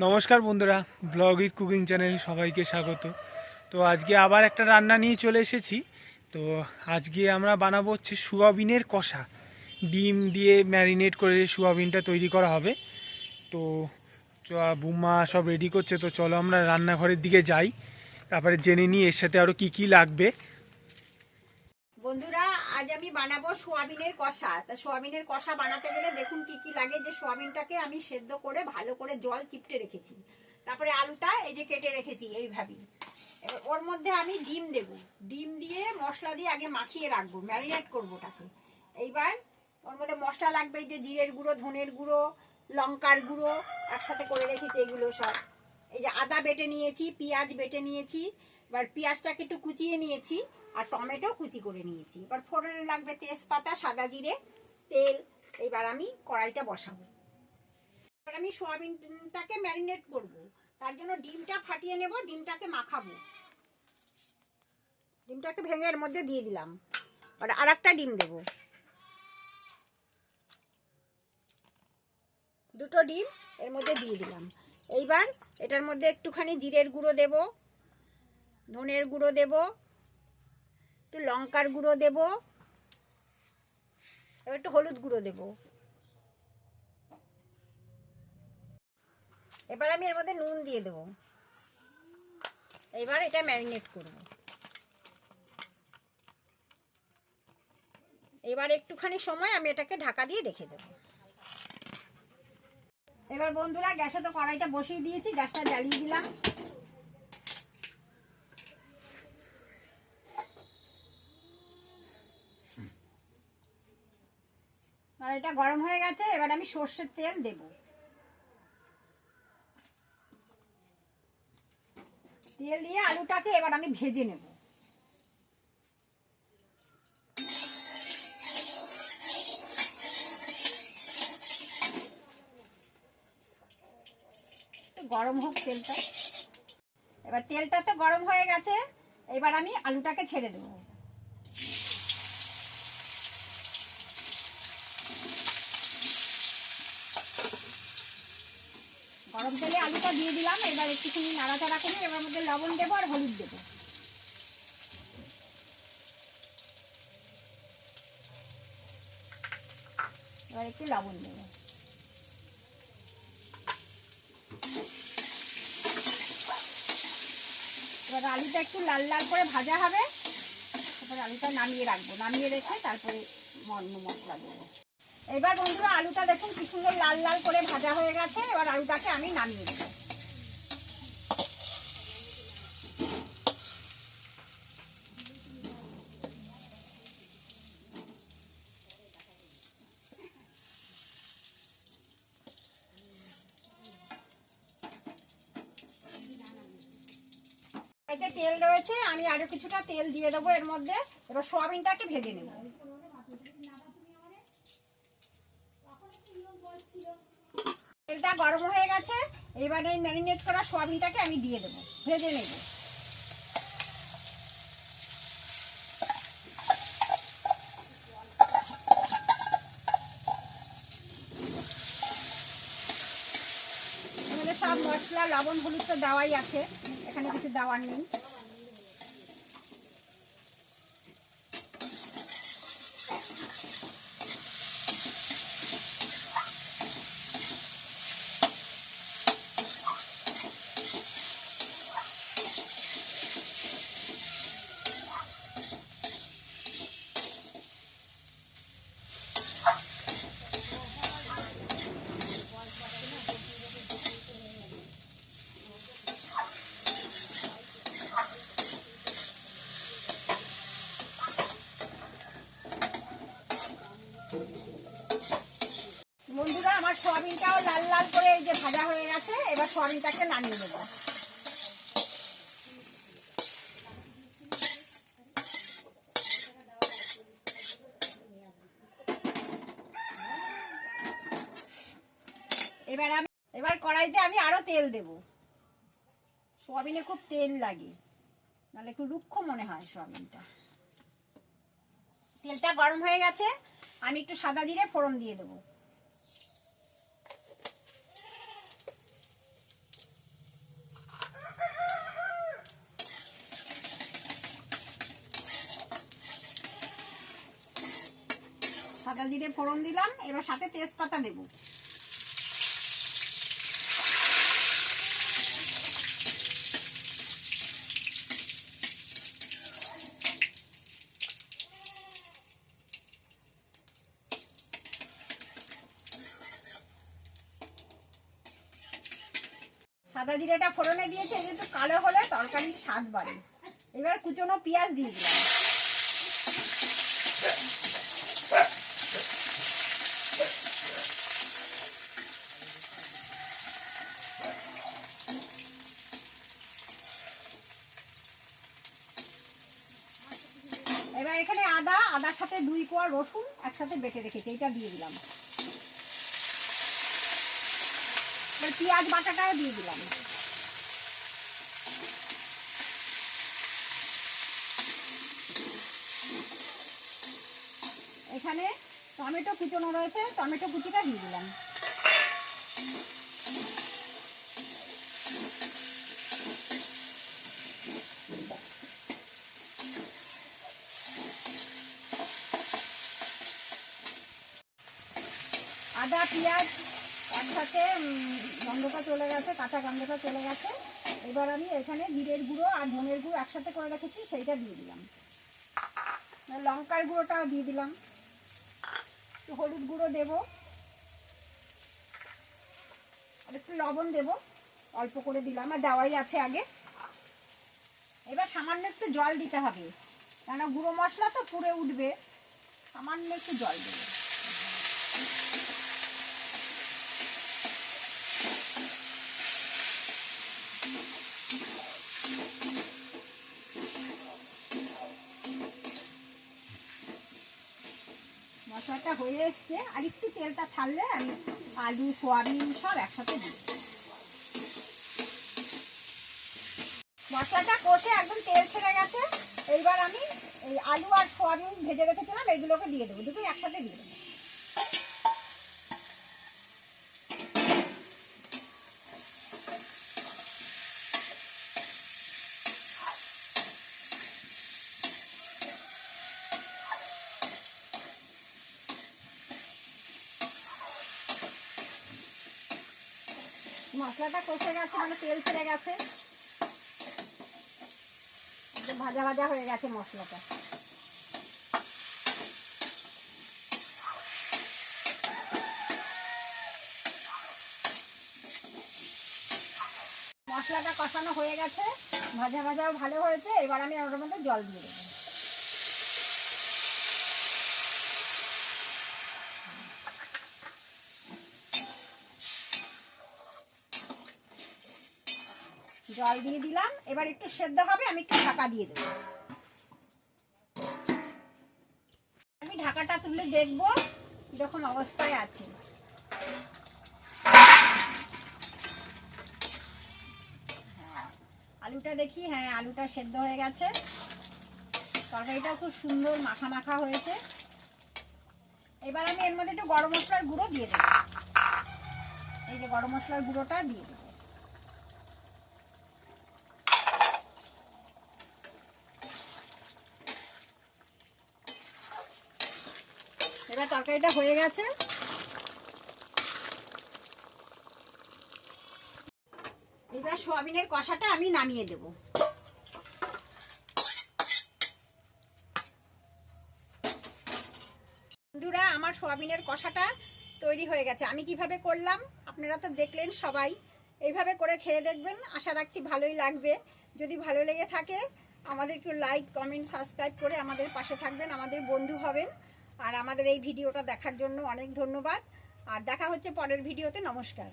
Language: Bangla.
নমস্কার বন্ধুরা, ব্লগ উইথ কুকিং চ্যানেলে সবাইকে স্বাগত। তো আজকে আবার একটা রান্না নিয়ে চলে এসেছি। তো আজকে আমরা বানাবো হচ্ছে সোয়াবিনের কষা। ডিম দিয়ে ম্যারিনেট করে সোয়াবিনটা তৈরি করা হবে। তো বুম্মা সব রেডি করছে, তো চলো আমরা রান্নাঘরের দিকে যাই, তারপরে জেনে নিই এর সাথে আরও কী কী লাগবে। বন্ধুরা, আজ আমি বানাবো সোয়াবিনের কষা। তা সোয়াবিনের কষা বানাতে গেলে দেখুন কি কি লাগে। যে সোয়াবিনটাকে আমি সেদ্ধ করে ভালো করে জল চিপটে রেখেছি, তারপরে আলুটা এই যে কেটে রেখেছি এইভাবেই। এবার ওর মধ্যে আমি ডিম দেব, ডিম দিয়ে মশলা দিয়ে আগে মাখিয়ে রাখবো, ম্যারিনেট করবো ওটাকে। এইবার ওর মধ্যে মশলা লাগবে, এই যে জিরের গুঁড়ো, ধনের গুঁড়ো, লঙ্কার গুঁড়ো একসাথে করে রেখেছি এগুলো সব। এই যে আদা বেটে নিয়েছি, পেঁয়াজ বেটে নিয়েছি, এবার পেঁয়াজটাকে একটু কুচিয়ে নিয়েছি, আর টমেটো কুচি করে নিয়েছি। এবার ফোড়নে লাগবে তেজপাতা, সাদা জিরে, তেল। এবার আমি কড়াইটা বসাবো। এবার আমি সোয়াবিনটাকে ম্যারিনেট করব, তার জন্য ডিমটা ফাটিয়ে নেব, ডিমটাকে মাখাবো। ডিমটাকে ভেঙে এর মধ্যে দিয়ে দিলাম। আর একটা ডিম দেব, দুটো ডিম এর মধ্যে দিয়ে দিলাম। এইবার এটার মধ্যে একটুখানি জিরের গুঁড়ো দেব, ধনের গুঁড়ো দেব, একটু লঙ্কার গুঁড়ো দেব, এবার একটু হলুদ গুঁড়ো দেব। এবার আমি এর মধ্যে নুন দিয়ে দেব। এবার এটা ম্যারিনেট করব। এবার একটুখানি সময় আমি এটাকে ঢাকা দিয়ে রেখে দেব। এবার বন্ধুরা, গ্যাসে তো কড়াইটা বসিয়ে দিয়েছি, গ্যাসটা জ্বালিয়ে দিলাম। কড়াইটা গরম হয়ে গেছে, এবার আমি সর্ষের তেল দেব। তেল দিয়ে আলুটাকে এবার আমি ভেজে নেব। একটু গরম হোক তেলটা। এবার তেলটা তো গরম হয়ে গেছে, এবার আমি আলুটাকে ছেড়ে দেব। গরম তেলে আলুটা দিয়ে দিলাম। এবার একটুখানি নাড়াচাড়া করে এবার মধ্যে লবণ দেবো আর হলুদ দেবো। এবার একটু লবণ দেবো। এবার আলুটা একটু লাল লাল করে ভাজা হবে, তারপরে আলুটা নামিয়ে রাখবো, নামিয়ে রেখে তারপরে অন্য মশলা দেবো। এবার বন্ধুরা, আলুটা দেখুন কি সুন্দর লাল লাল করে ভাজা হয়ে গেছে। এবার আলুটাকে আমি নামিয়ে দেবো। এতে তেল রয়েছে, আমি আরো কিছুটা তেল দিয়ে দেবো এর মধ্যে। এবার সোয়াবিনটাকে ভেজে নেব। তেলটা গরম হয়ে গেছে, এবার এই ম্যারিনেট করা সোয়াবিনটাকে আমি দিয়ে দেবো, ভেজে নেব। এখানে সব মশলা, লবণ, হলুদ তো দেওয়াই আছে, এখানে কিছু দেওয়ার নেই। বন্ধুরা, আমার সোয়াবিনটাও লাল লাল করে এই যে ভাজা হয়ে গেছে। এবার সোয়াবিনটাকে নামিয়ে দেবো। এবার কড়াইতে আমি আরো তেল দেব। সোয়াবিনে খুব তেল লাগে, নাহলে একটু রুক্ষ মনে হয় সোয়াবিনটা। তেলটা গরম হয়ে গেছে, আমি একটু সাদা জিরে ফোড়ন দিয়ে দেবো। সাদা জিরে ফোড়ন দিলাম, এবার সাথে তেজপাতা দেব। সাদা জিরেটা ফোড়নে দিয়েছে, একটু কালো হলে তরকারির স্বাদ বাড়ে। এবার কুচনো পেঁয়াজ দিয়ে দিলাম। এবার এখানে আদার সাথে 2 কোয়া রসুন একসাথে বেটে রেখেছি, এটা দিয়ে দিলাম। এবার পেঁয়াজ বাটাটাও দিয়ে দিলাম। এখানে টমেটো কুচনো রয়েছে, টমেটো কুচিটা দিয়ে দিলাম। আদা পেঁয়াজ একসাথে গন্ধটা চলে গেছে, কাঁচা গন্ধটা চলে গেছে। এবার আমি এখানে জিরের গুঁড়ো আর ধনের গুঁড়ো একসাথে করে রেখেছি, সেইটা দিয়ে দিলাম। লঙ্কার গুঁড়োটাও দিয়ে দিলাম। একটু হলুদ গুঁড়ো দেবো, আর একটু লবণ দেবো, অল্প করে দিলাম, আর দেওয়াই আছে আগে। এবার সামান্য একটু জল দিতে হবে, কেন গুঁড়ো মশলা তো পুড়ে উঠবে, সামান্য একটু জল দেবো। মশলাটা হয়ে এসছে, আর একটু তেলটা ছাড়লে আমি আলু সোয়াবিন সব একসাথে দিই। মশলাটা কষে একদম তেল ছেড়ে গেছে। এইবার আমি এই আলু আর সোয়াবিন ভেজে রেখেছিলাম, এইগুলোকে দিয়ে দেবো, দুটোই একসাথে দিয়ে দেবো। মশলাটা কষে গেছে, মানে তেল ছেড়ে গেছে, ভাজা ভাজা হয়ে গেছে মশলাটা। মশলাটা কষানো হয়ে গেছে, ভাজা ভাজাও ভালো হয়েছে। এবার আমি ওটার মধ্যে জল দিয়ে দেবো। জল দিয়ে দিলাম, এবার একটু সেদ্ধ হবে, আমি একটু ঢাকা দিয়ে দেবো। আমি ঢাকাটা তুলে দেখবো কিরকম অবস্থায় আছে। আলুটা দেখি, হ্যাঁ আলুটা সেদ্ধ হয়ে গেছে, তরকারিটা খুব সুন্দর মাখা মাখা হয়েছে। এবার আমি এর মধ্যে একটু গরম মশলার গুঁড়ো দিয়ে দেবো। এই যে গরম মশলার গুঁড়োটা দিয়ে দেবো। এবার তরকারিটা হয়ে গেছে। এবার সোয়াবিনের কষাটা আমি নামিয়ে দেব। বন্ধুরা, আমার সোয়াবিনের কষাটা তৈরি হয়ে গেছে। আমি কিভাবে করলাম আপনারা তো দেখলেন সবাই, এইভাবে করে খেয়ে দেখবেন, আশা রাখছি ভালোই লাগবে। যদি ভালো লেগে থাকে আমাদের একটু লাইক কমেন্ট সাবস্ক্রাইব করে আমাদের পাশে থাকবেন, আমাদের বন্ধু হবেন। আর আমাদের এই ভিডিওটা দেখার জন্য অনেক ধন্যবাদ। আর দেখা হচ্ছে পরের ভিডিওতে। নমস্কার।